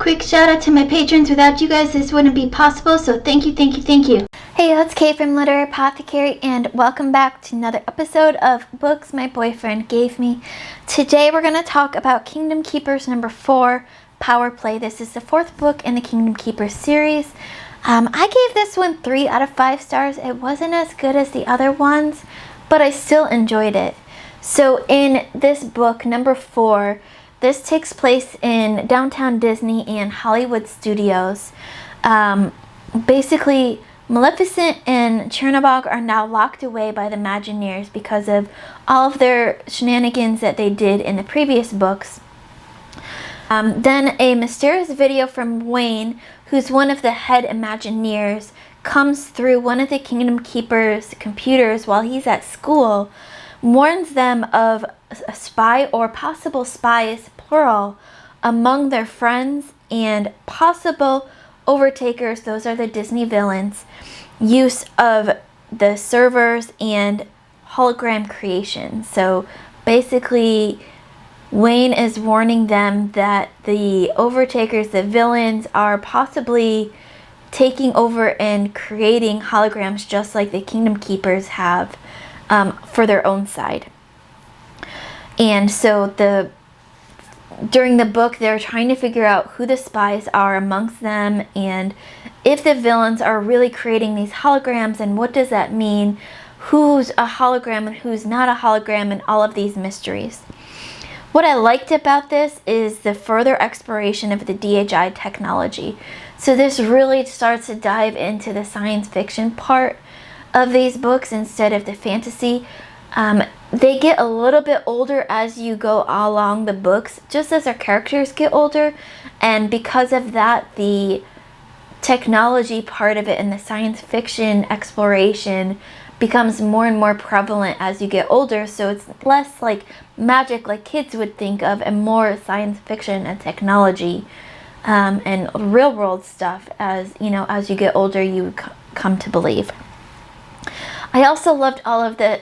Quick shout out to my patrons. Without you guys, this wouldn't be possible, so thank you, thank you, thank you. Hey, it's Kate from Literary Apothecary, and welcome back to another episode of Books My Boyfriend Gave Me. Today we're going to talk about Kingdom Keepers number 4, Power Play. This is the 4th book in the Kingdom Keepers series. I gave this one 3 out of 5 stars. It wasn't as good as the other ones, but I still enjoyed it. So in this book, number 4, this takes place in downtown Disney and Hollywood Studios. Basically, Maleficent and Chernabog are now locked away by the Imagineers because of all of their shenanigans that they did in the previous books. Then a mysterious video from Wayne, who's one of the head Imagineers, comes through one of the Kingdom Keepers' computers while he's at school, warns them of a spy or possible spies, plural, among their friends and possible overtakers, those are the Disney villains, use of the servers and hologram creation. So basically, Wayne is warning them that the overtakers, the villains, are possibly taking over and creating holograms just like the Kingdom Keepers have for their own side. And so during the book, they're trying to figure out who the spies are amongst them and if the villains are really creating these holograms, and what does that mean, who's a hologram and who's not a hologram, and all of these mysteries. What I liked about this is the further exploration of the DHI technology. So this really starts to dive into the science fiction part of these books instead of the fantasy. They get a little bit older as you go along the books, just as our characters get older, and because of that, the technology part of it and the science fiction exploration becomes more and more prevalent as you get older, so it's less like magic like kids would think of and more science fiction and technology and real world stuff as you get older you come to believe. I also loved all of the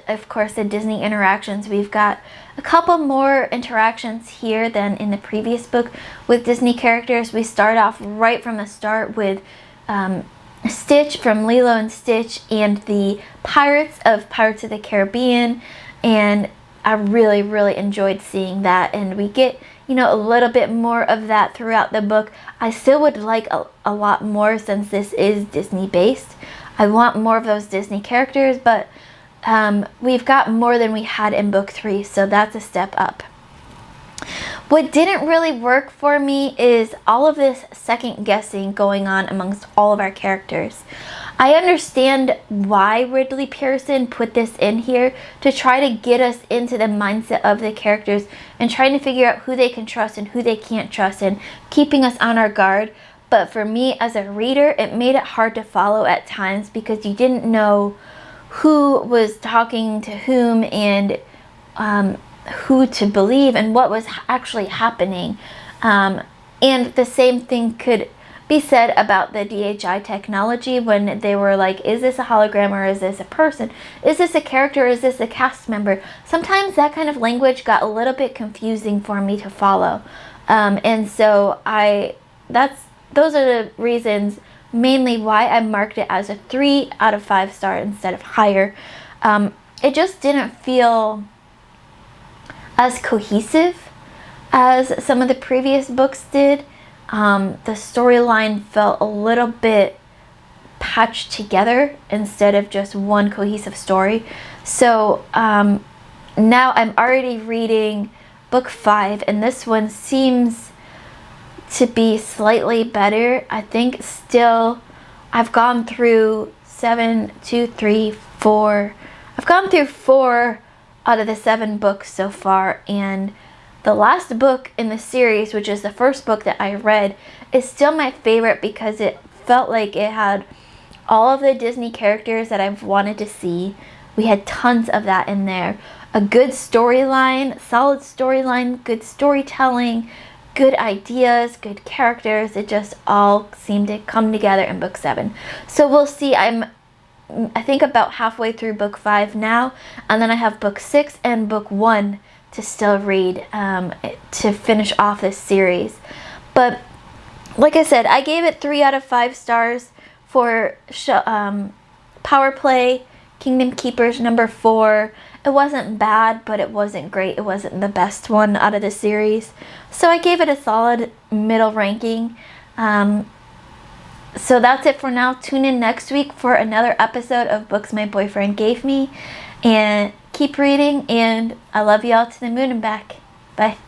Disney interactions. We've got a couple more interactions here than in the previous book with Disney characters. We start off right from the start with Stitch from Lilo and Stitch and the pirates of Pirates of the Caribbean, and I really, really enjoyed seeing that, and we get a little bit more of that throughout the book. I still would like a lot more since this is Disney based. I want more of those Disney characters, but we've got more than we had in book 3, so that's a step up. What didn't really work for me is all of this second guessing going on amongst all of our characters. I understand why Ridley Pearson put this in here to try to get us into the mindset of the characters and trying to figure out who they can trust and who they can't trust and keeping us on our guard. But for me as a reader, it made it hard to follow at times because you didn't know who was talking to whom and who to believe and what was actually happening. And the same thing could be said about the DHI technology when they were like, is this a hologram or is this a person? Is this a character or is this a cast member? Sometimes that kind of language got a little bit confusing for me to follow. And so those are the reasons mainly why I marked it as a 3 out of 5 star instead of higher. It just didn't feel as cohesive as some of the previous books did. The storyline felt a little bit patched together instead of just one cohesive story. So now I'm already reading book 5, and this one seems to be slightly better. I think still I've gone through 4 out of the 7 books so far, and the last book in the series, which is the first book that I read, is still my favorite because it felt like it had all of the Disney characters that I've wanted to see. We had tons of that in there. A good storyline, solid storyline, good storytelling, good ideas, good characters. It just all seemed to come together in book 7. So we'll see. I think about halfway through book 5 now, and then I have book 6 and book 1 to still read to finish off this series. But like I said, I gave it 3 out of 5 stars for Power Play Kingdom Keepers number 4. It wasn't bad, but it wasn't great. It wasn't the best one out of the series. So I gave it a solid middle ranking. So that's it for now. Tune in next week for another episode of Books My Boyfriend Gave Me. And keep reading, and I love you all to the moon and back. Bye.